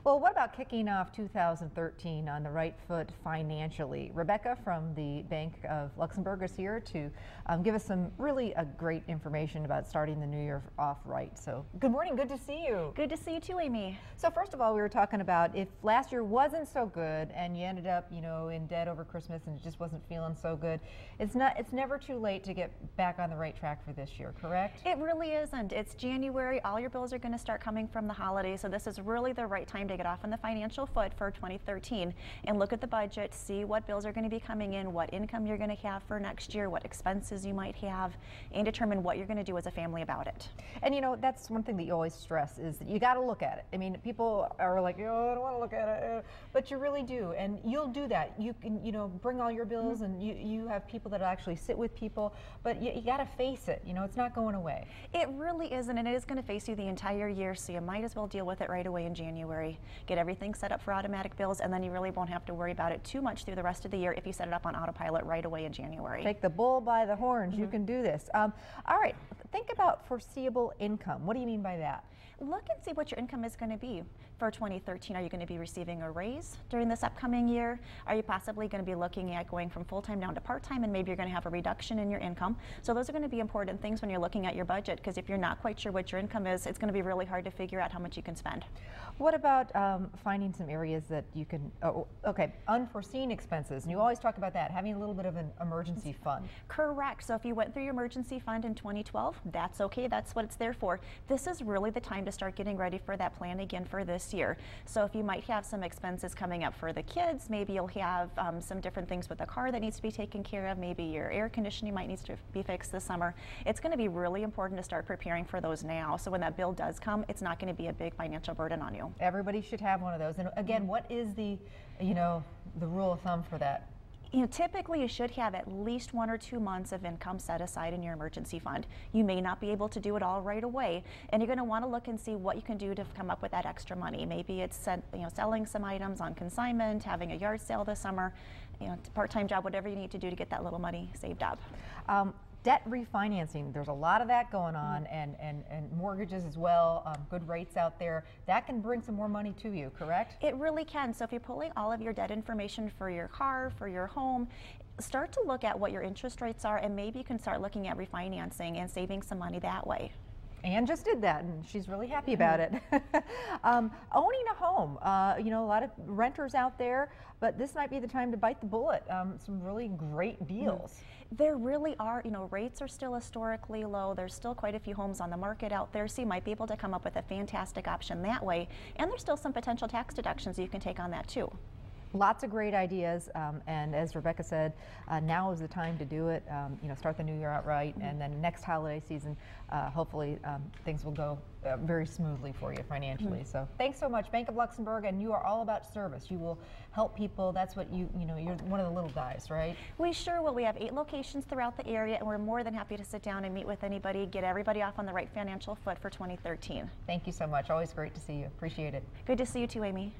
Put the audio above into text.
Well, what about kicking off 2013 on the right foot financially? Rebecca from the Bank of Luxemburg is here to give us some really great information about starting the new year off right. So good morning, good to see you. Good to see you too, Amy. So first of all, we were talking about if last year wasn't so good and you ended up, in debt over Christmas and it just wasn't feeling so good, it's never too late to get back on the right track for this year, correct? It really isn't. It's January. All your bills are going to start coming from the holidays, so this is really the right time to get off on the financial foot for 2013 and look at the budget, see what bills are going to be coming in, what income you're going to have for next year, what expenses you might have, and determine what you're going to do as a family about it. And that's one thing that you always stress is that you got to look at it. I mean, people are like, oh, I don't want to look at it, but you really do, and you'll do that. You can, bring all your bills, and you have people that actually sit with people, but you got to face it. It's not going away. It really isn't, and it is going to face you the entire year, so you might as well deal with it right away in January. Get everything set up for automatic bills, and then you really won't have to worry about it too much through the rest of the year if you set it up on autopilot right away in January. Take the bull by the horns. You can do this. All right, think about foreseeable income. What do you mean by that? Look and see what your income is going to be for 2013. Are you going to be receiving a raise during this upcoming year? Are you possibly going to be looking at going from full-time down to part-time, and maybe you're going to have a reduction in your income? So those are going to be important things when you're looking at your budget, because if you're not quite sure what your income is, it's going to be really hard to figure out how much you can spend. What about finding some areas that you can, unforeseen expenses, and you always talk about that, having a little bit of an emergency fund. Correct. So if you went through your emergency fund in 2012, that's okay. That's what it's there for. This is really the time to start getting ready for that plan again for this year. So if you might have some expenses coming up for the kids, maybe you'll have some different things with the car that needs to be taken care of, maybe your air conditioning might need to be fixed this summer. It's going to be really important to start preparing for those now, so when that bill does come, it's not going to be a big financial burden on you. Everybody should have one of those. And again, what is the rule of thumb for that? Typically you should have at least 1 or 2 months of income set aside in your emergency fund. You may not be able to do it all right away, and you're going to want to look and see what you can do to come up with that extra money. Maybe it's selling some items on consignment, having a yard sale this summer, part-time job, whatever you need to do to get that little money saved up. Debt refinancing, there's a lot of that going on, and mortgages as well, good rates out there. That can bring some more money to you, correct? It really can. So if you're pulling all of your debt information for your car, for your home, start to look at what your interest rates are, and maybe you can start looking at refinancing and saving some money that way. Anne just did that, and she's really happy about it. Owning a home, a lot of renters out there, but this might be the time to bite the bullet. Some really great deals. There really are. Rates are still historically low. There's still quite a few homes on the market out there, so you might be able to come up with a fantastic option that way. And there's still some potential tax deductions you can take on that too. Lots of great ideas, and as Rebecca said, now is the time to do it. Start the new year out right, and then next holiday season, hopefully things will go very smoothly for you financially. So thanks so much, Bank of Luxemburg, and you are all about service. You will help people. That's what you're one of the little guys, right? We sure will. We have 8 locations throughout the area, and we're more than happy to sit down and meet with anybody, get everybody off on the right financial foot for 2013. Thank you so much. Always great to see you. Appreciate it. Good to see you too, Amy.